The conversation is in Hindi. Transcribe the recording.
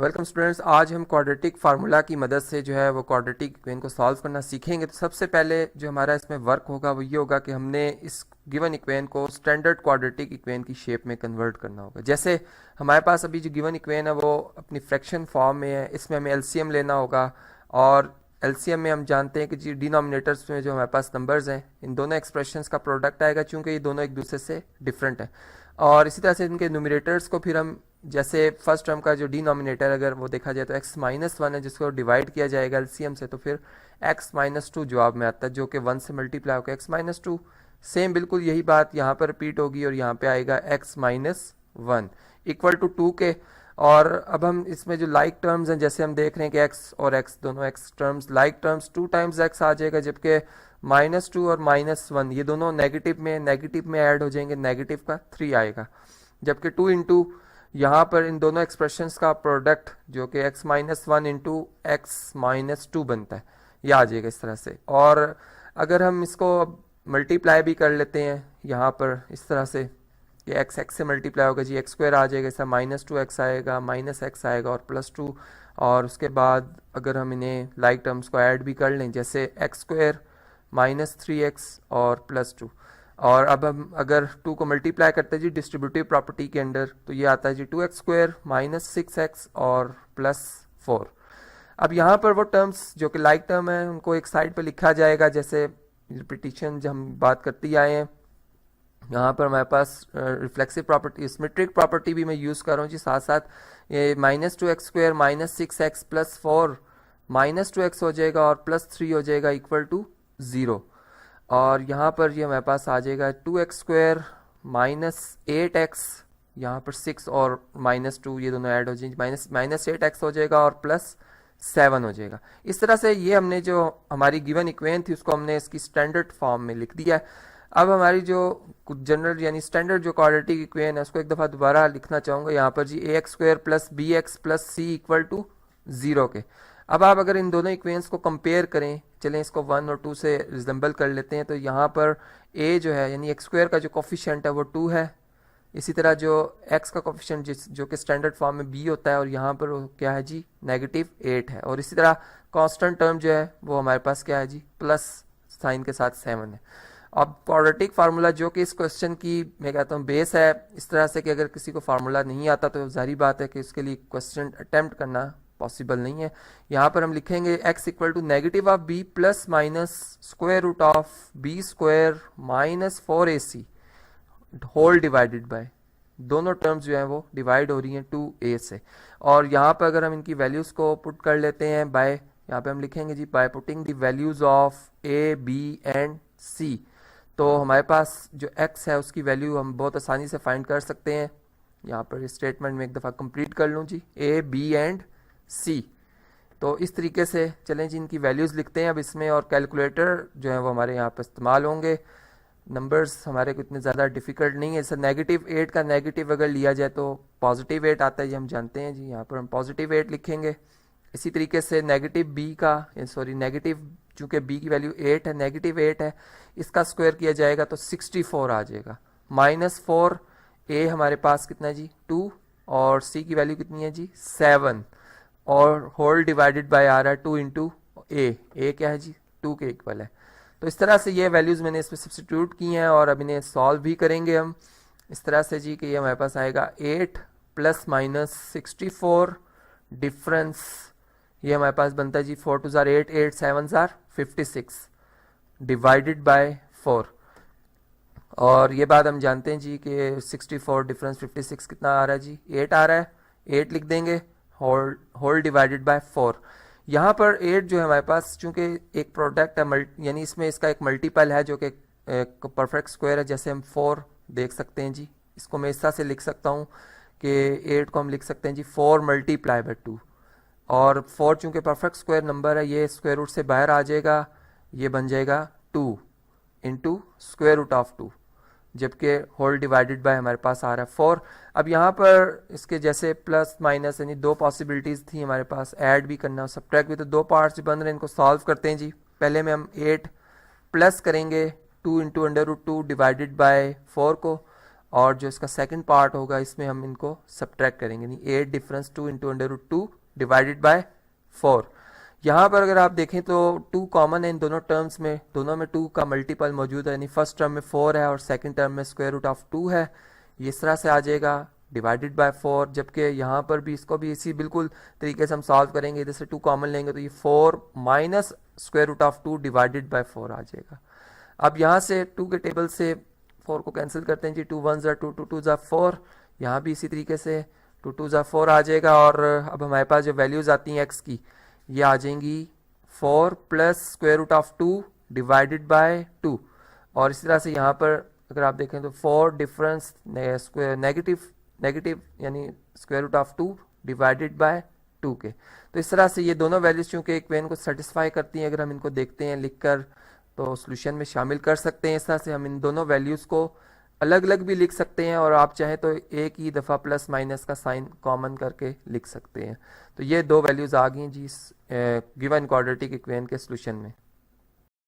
Welcome students. आज हम क्वाड्रेटिक फार्मूला की मदद से जो है वो क्वाड्रेटिक इक्वेशन को सॉल्व करना सीखेंगे। तो सबसे पहले जो हमारा इसमें वर्क होगा वो ये होगा कि हमने इस गिवन इक्वेशन को स्टैंडर्ड क्वाड्रेटिक इक्वेशन की शेप में कन्वर्ट करना होगा। जैसे हमारे पास अभी जो गिवन इक्वेशन है वो अपनी फ्रैक्शन फॉर्म में है, इसमें हमें एलसीएम लेना होगा। और एलसीएम में हम जानते हैं कि जी डिनोमिनेटर्स में जो हमारे पास नंबर्स हैं इन दोनों एक्सप्रेशंस का प्रोडक्ट आएगा, चूंकि ये दोनों एक दूसरे से डिफरेंट हैं। और इसी तरह से इनके न्यूमरेटर्स को फिर हम जैसे फर्स्ट टर्म का जो डिनोमिनेटर अगर वो देखा जाए तो x-1 है, जिसको डिवाइड किया जाएगा एलसीएम से, तो फिर x-2 जवाब में आता है जो कि 1 से मल्टीप्लाई होकर x-2। सेम बिल्कुल यही बात यहाँ पर रिपीट होगी और यहाँ पे आएगा x-1 इक्वल टू 2 के। और अब हम इसमें जो लाइक टर्म्स हैं, जैसे हम देख रहे हैं कि x और x दोनों x terms like terms 2 times x आ जाएगा, जबकि -2 और -1 ये दोनों नेगेटिव में ऐड हो जाएंगे, नेगेटिव का 3 आएगा। जबकि 2 इंटू यहाँ पर इन दोनों एक्सप्रेशंस का प्रोडक्ट जो कि x-1 इंटू x-2 बनता है, ये आ जाएगा इस तरह से। और अगर हम इसको मल्टीप्लाई भी कर लेते हैं यहाँ पर इस तरह से, ये x से मल्टीप्लाई होगा जी, x² आ जाएगा, ऐसा -2x आएगा, -x आएगा और +2। और उसके बाद अगर हम इन्हें लाइक टर्म्स को ऐड भी कर लें, जैसे x² -3x और +2। और अब हम अगर 2 को मल्टीप्लाई करते हैं जी डिस्ट्रीब्यूटिव प्रॉपर्टी के अंदर, तो ये आता है जी 2x² -6x और +4। अब यहाँ पर वो टर्म्स जो कि लाइक टर्म है उनको एक साइड पर लिखा जाएगा, जैसे रिपीटिशन जो हम बात करते ही आए हैं। यहाँ पर हमारे पास रिफ्लेक्सिव प्रॉपर्टी, सिमेट्रिक प्रॉपर्टी भी मैं यूज़ कर रहा हूँ जी साथ साथ। ये -2x² -6x +4 -2x हो जाएगा और +3 हो जाएगा इक्वल टू 0। और यहाँ पर ये हमारे पास आ जाएगा 2x² -8x, यहाँ पर 6 और -2 ये दोनों ऐड हो जाएंगे, -8x हो जाएगा और +7 हो जाएगा। इस तरह से ये हमने जो हमारी गिवन इक्वेशन थी उसको हमने इसकी स्टैंडर्ड फॉर्म में लिख दिया है। अब हमारी जो जनरल यानी स्टैंडर्ड जो क्वाड्रेटिक इक्वेशन है उसको एक दफ़ा दोबारा लिखना चाहूँगा यहाँ पर जी, ax² + bx + c equal to 0 के। अब आप अगर इन दोनों इक्वेशंस को कंपेयर करें, चलें इसको 1 और 2 से रिजेंबल कर लेते हैं, तो यहाँ पर a जो है यानी x² का जो कोफिशिएंट है वो 2 है। इसी तरह जो x का कोफिशिएंट जो कि स्टैंडर्ड फॉर्म में b होता है, और यहाँ पर वो क्या है जी -8 है। और इसी तरह कांस्टेंट टर्म जो है वो हमारे पास क्या है जी प्लस साइन के साथ 7 है। अब क्वाड्रेटिक फार्मूला जो कि इस क्वेश्चन की मैं कहता हूँ बेस है, इस तरह से कि अगर किसी को फार्मूला नहीं आता तो जाहिर बात है कि उसके लिए क्वेश्चन अटेम्प्ट करना पॉसिबल नहीं है। यहाँ पर हम लिखेंगे x equal to -b plus minus square root of b² -4ac whole divided by, दोनों टर्म्स जो हैं वो डिवाइड हो रही हैं 2a से। और यहाँ पर अगर हम इनकी वैल्यूज़ को पुट कर लेते हैं बाय, यहाँ पे हम लिखेंगे G by putting the values of a, b and c, तो हमारे पास जो x है उसकी वैल्यू हम बहुत आसानी से फाइंड कर सकते हैं। यहाँ पर स्टेटमेंट में एक दफ़ा कंप्लीट कर लूँ जी, a, b एंड c। तो इस तरीके से चलें जी इनकी वैल्यूज़ लिखते हैं अब इसमें, और कैलकुलेटर जो है वो हमारे यहाँ पर इस्तेमाल होंगे। नंबर्स हमारे को इतने ज़्यादा डिफ़िकल्ट नहीं है। जैसे -8 का नेगेटिव अगर लिया जाए तो +8 आता है, ये हम जानते हैं जी। यहाँ पर हम +8 लिखेंगे। इसी तरीके से -b का नेगेटिव, चूँकि b की वैल्यू 8 है, -8 है, इसका स्क्वायर किया जाएगा तो 64 आ जाएगा। -4 a हमारे पास कितना है जी 2, और c की वैल्यू कितनी है जी 7, और होल डिवाइडेड बाय आ रहा है 2 इंटू a क्या है जी 2 के इक्वल है। तो इस तरह से ये वैल्यूज़ मैंने इसमें सब्स्टिट्यूट की हैं और अब इन्हें सॉल्व भी करेंगे हम इस तरह से जी कि ये हमारे पास आएगा 8 ± 64 डिफरेंस, ये हमारे पास बनता है जी 4 2 8 8 7 56 डिवाइडेड बाय 4। और ये बात हम जानते हैं जी कि 64 डिफरेंस 56 कितना आ रहा है जी 8 आ रहा है, 8 लिख देंगे, होल डिवाइडेड बाय 4। यहाँ पर 8 जो है हमारे पास चूंकि एक प्रोडक्ट है, यानी इसमें इसका एक मल्टीपल है जो कि परफेक्ट स्क्वायर है, जैसे हम 4 देख सकते हैं जी। इसको मैं इस तरह से लिख सकता हूँ कि 8 को हम लिख सकते हैं जी 4 × 2, और 4 चूंकि परफेक्ट स्क्वायर नंबर है ये स्क्वायर रूट से बाहर आ जाएगा, ये बन जाएगा 2 इंटू स्क्वायर रूट ऑफ 2, जबकि होल डिवाइडेड बाय हमारे पास आ रहा है 4। अब यहाँ पर इसके जैसे प्लस माइनस यानी 2 पॉसिबिलिटीज़ थी हमारे पास, ऐड भी करना और सब्ट्रैक्ट भी, तो 2 पार्ट्स बन रहे हैं, इनको सॉल्व करते हैं जी। पहले में हम 8 प्लस करेंगे 2 इंटू √2 डिवाइडेड बाय 4 को, और जो इसका सेकंड पार्ट होगा इसमें हम इनको सब्ट्रैक्ट करेंगे, नहीं 8 डिफरेंस 2 इंटू √2 डिवाइडेड बाय 4। यहाँ पर अगर आप देखें तो 2 कॉमन है इन दोनों टर्म्स में, दोनों में 2 का मल्टीपल मौजूद है, यानी फर्स्ट टर्म में 4 है और सेकंड टर्म में स्क्वायर रूट ऑफ 2 है। ये इस तरह से आ जाएगा डिवाइडेड बाय 4, जबकि यहाँ पर भी इसको भी इसी बिल्कुल तरीके से हम सॉल्व करेंगे। इधर से 2 कॉमन लेंगे तो ये 4 minus square root of 2 divided by 4 आ जाएगा। अब यहाँ से 2 के टेबल से 4 को कैंसिल करते हैं जी, 2 1 ज़ा 2, 2 2 ज़ा 4, यहाँ भी इसी तरीके से 2 2 ज़ा 4 आ जाएगा। और अब हमारे पास जो वैल्यूज़ आती हैं एक्स की, ये आ जाएंगी 4 plus square root of 2 divided by 2। और इसी तरह से यहाँ पर अगर आप देखें तो 4 डिफरेंस नेगेटिव यानी square root of 2 divided by 2 के। तो इस तरह से ये दोनों वैल्यूज चूँकि इक्वेशन को सेटिस्फाई करती हैं, अगर हम इनको देखते हैं लिखकर तो सोल्यूशन में शामिल कर सकते हैं। इस तरह से हम इन दोनों वैल्यूज़ को अलग अलग भी लिख सकते हैं और आप चाहें तो एक ही दफ़ा प्लस माइनस का साइन कॉमन करके लिख सकते हैं। तो ये 2 वैल्यूज़ आ गई जी इस गिवन क्वाड्रेटिक इक्वेशन के सोल्यूशन में।